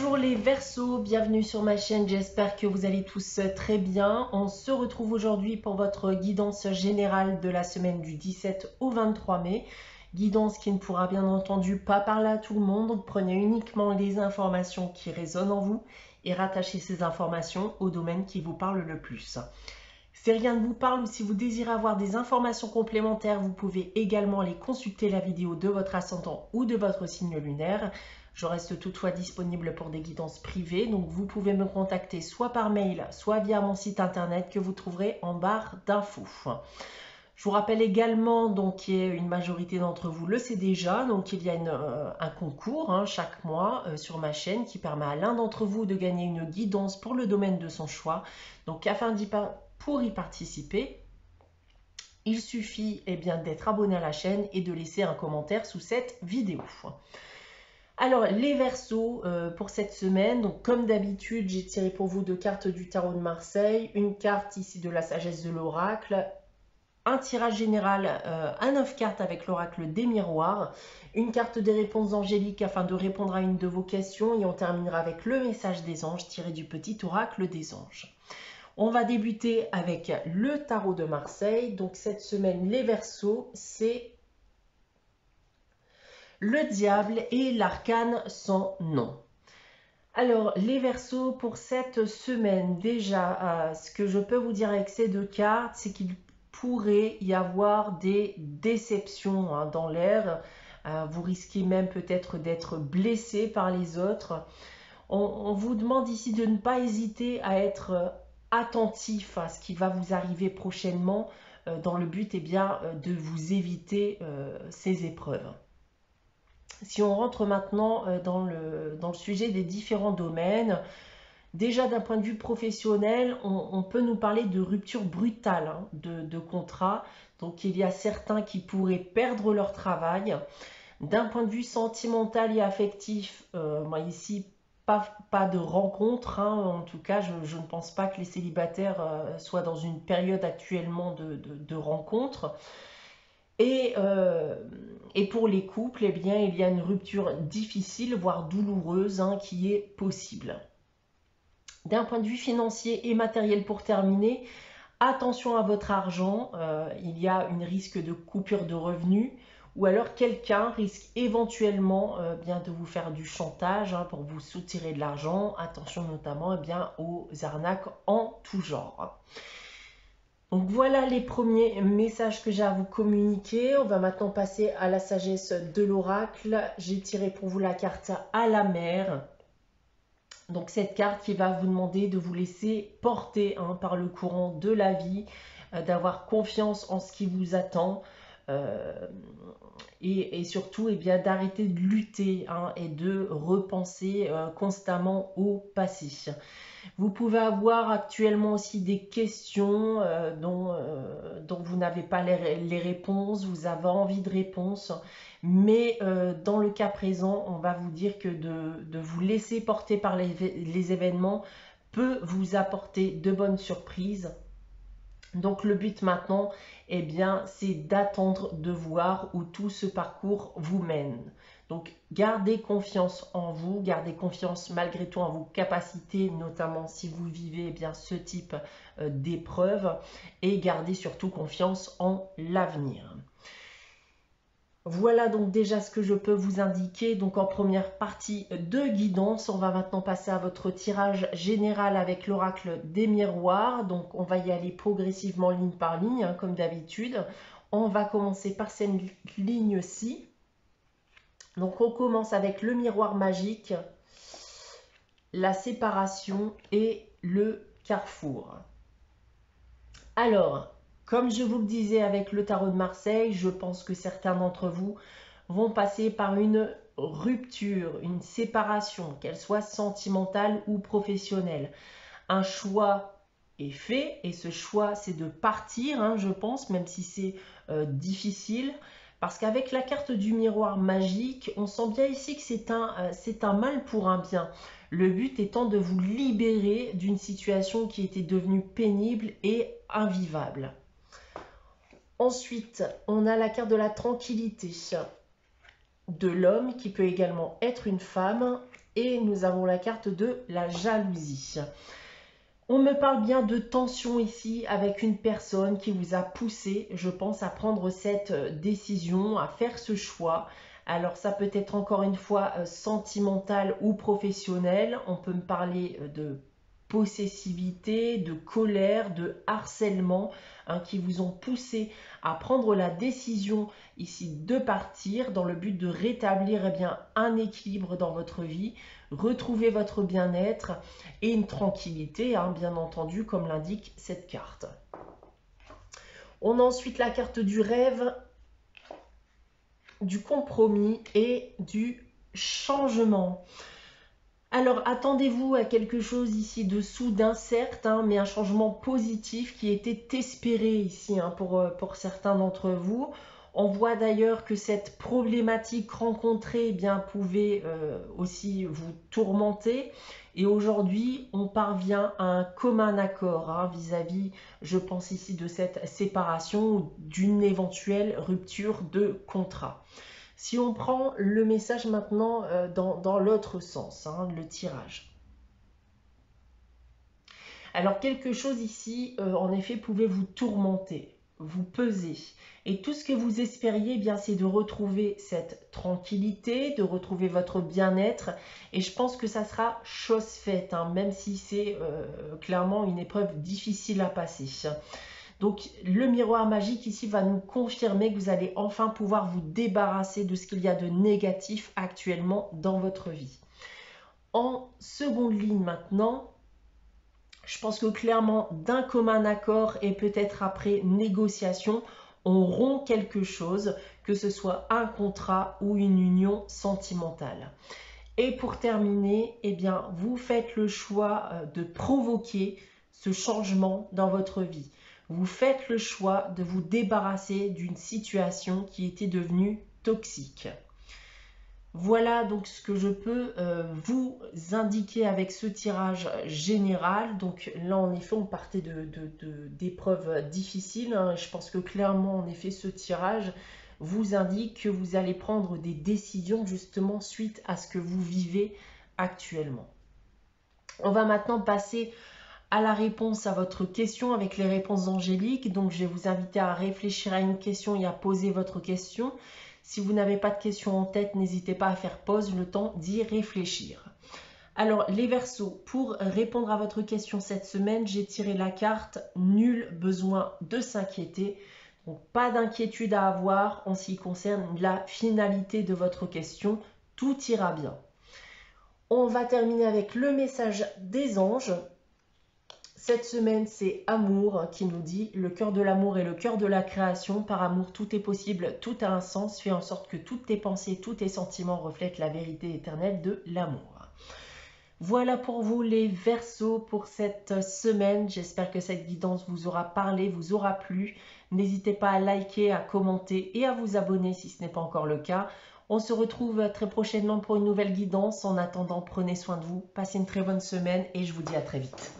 Bonjour les Verseaux, bienvenue sur ma chaîne, j'espère que vous allez tous très bien. On se retrouve aujourd'hui pour votre guidance générale de la semaine du 17 au 23 mai. Guidance qui ne pourra bien entendu pas parler à tout le monde, donc prenez uniquement les informations qui résonnent en vous et rattachez ces informations au domaine qui vous parle le plus. Si rien ne vous parle ou si vous désirez avoir des informations complémentaires, vous pouvez également aller consulter la vidéo de votre ascendant ou de votre signe lunaire. Je reste toutefois disponible pour des guidances privées, donc vous pouvez me contacter soit par mail, soit via mon site internet que vous trouverez en barre d'infos. Je vous rappelle également, donc une majorité d'entre vous le sait déjà, donc il y a un concours chaque mois sur ma chaîne qui permet à l'un d'entre vous de gagner une guidance pour le domaine de son choix. Donc pour y participer, il suffit d'être abonné à la chaîne et de laisser un commentaire sous cette vidéo. Alors les Verseaux pour cette semaine, donc comme d'habitude j'ai tiré pour vous deux cartes du tarot de Marseille, une carte ici de la sagesse de l'oracle, un tirage général à 9 cartes avec l'oracle des miroirs, une carte des réponses angéliques afin de répondre à une de vos questions et on terminera avec le message des anges tiré du petit oracle des anges. On va débuter avec le tarot de Marseille. Donc cette semaine les Verseaux, c'est le diable et l'arcane sans nom. Alors les Verseaux pour cette semaine, déjà ce que je peux vous dire avec ces deux cartes, c'est qu'il pourrait y avoir des déceptions dans l'air. Vous risquez même peut-être d'être blessé par les autres. On vous demande ici de ne pas hésiter à être attentif à ce qui va vous arriver prochainement dans le but de vous éviter ces épreuves. Si on rentre maintenant dans le sujet des différents domaines, déjà d'un point de vue professionnel, on peut nous parler de rupture brutale de contrat. Donc il y a certains qui pourraient perdre leur travail. D'un point de vue sentimental et affectif, moi ici, pas de rencontre. En tout cas, je ne pense pas que les célibataires soient dans une période actuellement de rencontre. Et pour les couples, il y a une rupture difficile, voire douloureuse, qui est possible. D'un point de vue financier et matériel pour terminer, attention à votre argent, il y a un risque de coupure de revenus ou alors quelqu'un risque éventuellement de vous faire du chantage pour vous soutirer de l'argent. Attention notamment aux arnaques en tout genre. Donc voilà les premiers messages que j'ai à vous communiquer. On va maintenant passer à la sagesse de l'oracle. J'ai tiré pour vous la carte à la mer. Donc cette carte qui va vous demander de vous laisser porter par le courant de la vie, d'avoir confiance en ce qui vous attend et surtout d'arrêter de lutter et de repenser constamment au passé. Vous pouvez avoir actuellement aussi des questions dont vous n'avez pas les réponses, vous avez envie de réponses, mais dans le cas présent, on va vous dire que de vous laisser porter par les événements peut vous apporter de bonnes surprises. Donc le but maintenant, c'est d'attendre de voir où tout ce parcours vous mène. Donc gardez confiance en vous, gardez confiance malgré tout en vos capacités, notamment si vous vivez ce type d'épreuve, et gardez surtout confiance en l'avenir. Voilà donc déjà ce que je peux vous indiquer. Donc en première partie de guidance, on va maintenant passer à votre tirage général avec l'oracle des miroirs. Donc on va y aller progressivement ligne par ligne, comme d'habitude. On va commencer par cette ligne-ci. Donc on commence avec le miroir magique, la séparation et le carrefour. Alors, comme je vous le disais avec le tarot de Marseille, je pense que certains d'entre vous vont passer par une rupture, une séparation, qu'elle soit sentimentale ou professionnelle. Un choix est fait et ce choix c'est de partir, je pense, même si c'est difficile. Parce qu'avec la carte du miroir magique, on sent bien ici que c'est un mal pour un bien. Le but étant de vous libérer d'une situation qui était devenue pénible et invivable. Ensuite, on a la carte de la tranquillité. de l'homme qui peut également être une femme. Et nous avons la carte de la jalousie. On me parle bien de tension ici avec une personne qui vous a poussé, je pense, à prendre cette décision, à faire ce choix. Alors ça peut être encore une fois sentimental ou professionnel. On peut me parler de possessivité, de colère, de harcèlement qui vous ont poussé à prendre la décision ici de partir dans le but de rétablir bien, un équilibre dans votre vie, retrouver votre bien-être et une tranquillité, bien entendu, comme l'indique cette carte. On a ensuite la carte du rêve, du compromis et du changement. Alors, attendez-vous à quelque chose ici de soudain, certes, mais un changement positif qui était espéré ici pour certains d'entre vous. On voit d'ailleurs que cette problématique rencontrée pouvait aussi vous tourmenter. Et aujourd'hui, on parvient à un commun accord vis-à-vis, je pense ici, de cette séparation ou d'une éventuelle rupture de contrat. Si on prend le message maintenant dans l'autre sens, le tirage. Alors quelque chose ici, en effet, pouvait vous tourmenter, vous peser. Et tout ce que vous espériez, c'est de retrouver cette tranquillité, de retrouver votre bien-être. Et je pense que ça sera chose faite, même si c'est clairement une épreuve difficile à passer. Donc le miroir magique ici va nous confirmer que vous allez enfin pouvoir vous débarrasser de ce qu'il y a de négatif actuellement dans votre vie. En seconde ligne maintenant, je pense que clairement d'un commun accord et peut-être après négociation, on rompt quelque chose, que ce soit un contrat ou une union sentimentale. Et pour terminer, vous faites le choix de provoquer ce changement dans votre vie. Vous faites le choix de vous débarrasser d'une situation qui était devenue toxique. Voilà donc ce que je peux vous indiquer avec ce tirage général. Donc là, en effet, on partait d'épreuves difficiles. Je pense que clairement, en effet, ce tirage vous indique que vous allez prendre des décisions justement suite à ce que vous vivez actuellement. On va maintenant passer à la réponse à votre question avec les réponses angéliques. Donc je vais vous inviter à réfléchir à une question et à poser votre question. Si vous n'avez pas de question en tête, n'hésitez pas à faire pause, le temps d'y réfléchir. Alors les Verseaux, pour répondre à votre question cette semaine, j'ai tiré la carte « Nul besoin de s'inquiéter ». Donc pas d'inquiétude à avoir en ce qui concerne la finalité de votre question, tout ira bien. On va terminer avec le message des anges. Cette semaine, c'est Amour qui nous dit « Le cœur de l'amour est le cœur de la création. Par amour, tout est possible, tout a un sens. Fais en sorte que toutes tes pensées, tous tes sentiments reflètent la vérité éternelle de l'amour. » Voilà pour vous les Verseaux pour cette semaine. J'espère que cette guidance vous aura parlé, vous aura plu. N'hésitez pas à liker, à commenter et à vous abonner si ce n'est pas encore le cas. On se retrouve très prochainement pour une nouvelle guidance. En attendant, prenez soin de vous, passez une très bonne semaine et je vous dis à très vite.